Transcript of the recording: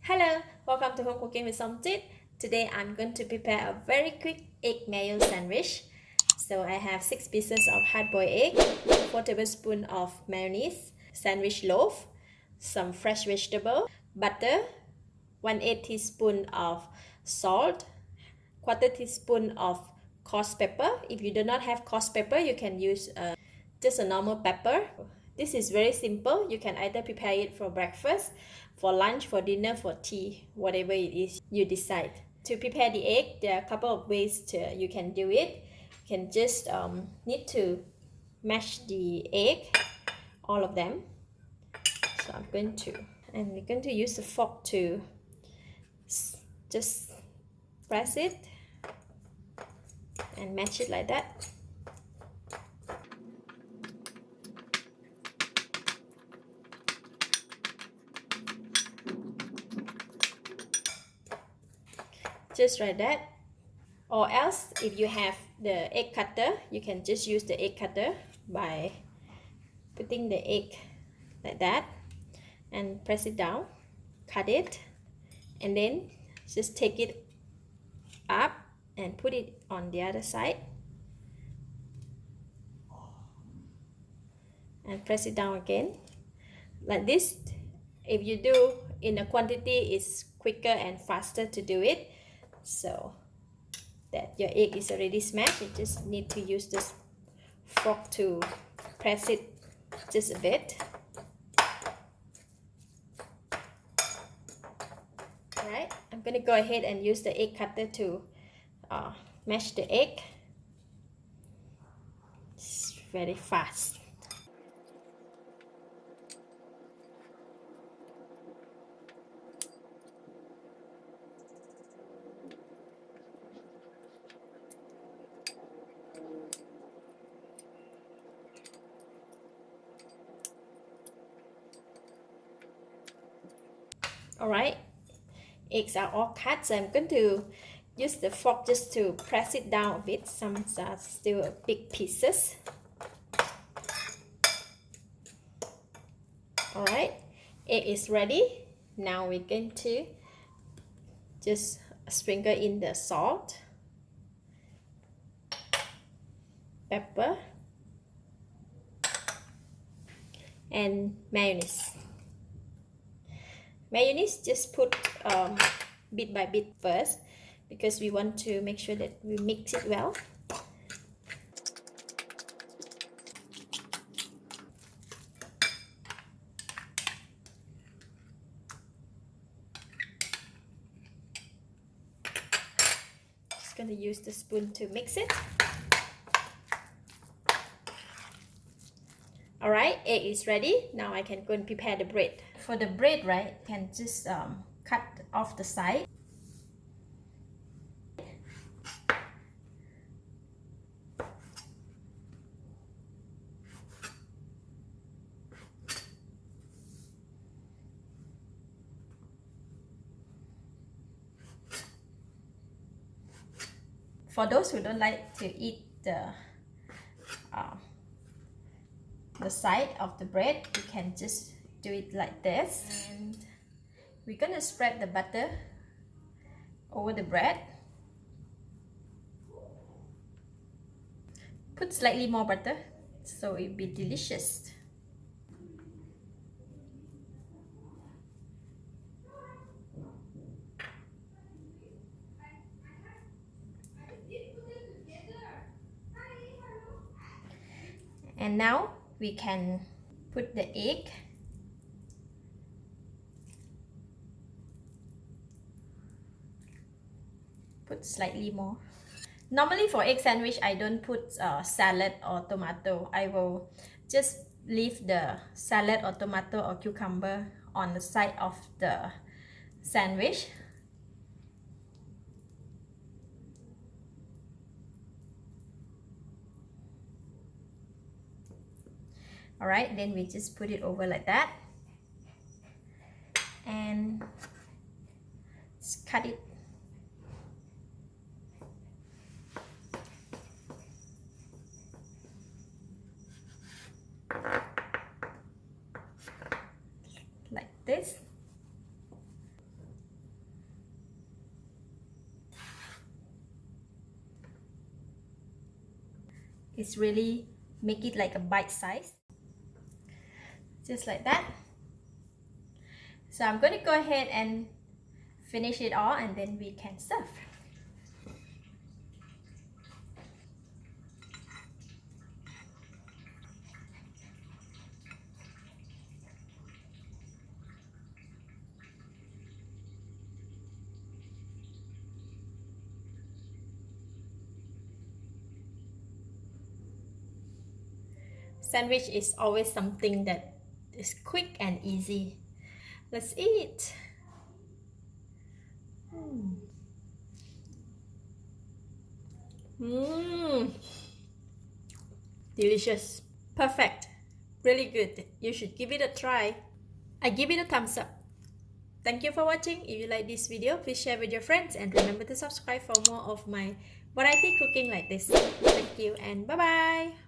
Hello, welcome to Home Cooking with Somjit. Today I'm going to prepare a very quick egg mayo sandwich. So I have 6 pieces of hard-boiled egg, 4 tablespoons of mayonnaise, sandwich loaf, some fresh vegetable, butter, 1/8 teaspoon of salt, 1/4 teaspoon of coarse pepper. If you do not have coarse pepper, you can use just a normal pepper. This is very simple. You can either prepare it for breakfast, for lunch, for dinner, for tea, whatever it is you decide. To prepare the egg, there are a couple of ways you can do it. You can just need to mash the egg, all of them. So we're going to use the fork to just press it and mash it like that. Just like that. Or else, if you have the egg cutter, you can just use the egg cutter by putting the egg like that and press it down, cut it, and then just take it up and put it on the other side and press it down again like this. If you do in a quantity, it's quicker and faster to do it. So that your egg is already smashed, you just need to use this fork to press it just a bit. Alright, I'm gonna go ahead and use the egg cutter to mash the egg. It's very fast. Alright, eggs are all cut, so I'm going to use the fork just to press it down a bit. Some are still big pieces. Alright, egg is ready. Now we're going to just sprinkle in the salt, pepper, and mayonnaise. Mayonnaise, just put bit by bit first, because we want to make sure that we mix it well. Just going to use the spoon to mix it. Alright, egg is ready. Now I can go and prepare the bread. For the bread, right, you can just cut off the side. For those who don't like to eat the side of the bread, you can just do it like this. And we're gonna spread the butter over the bread. Put slightly more butter so it'll be delicious. And now we can put the egg. Put slightly more. Normally for egg sandwich, I don't put salad or tomato. I will just leave the salad or tomato or cucumber on the side of the sandwich. Alright, then we just put it over like that and just cut it. Like this. It's really make it like a bite size. Just like that. So I'm going to go ahead and finish it all and then we can serve. Sandwich is always something that is quick and easy. Let's eat. Delicious. Perfect. Really good. You should give it a try. I give it a thumbs up. Thank you for watching. If you like this video, please share with your friends and remember to subscribe for more of my variety cooking like this. Thank you and bye bye.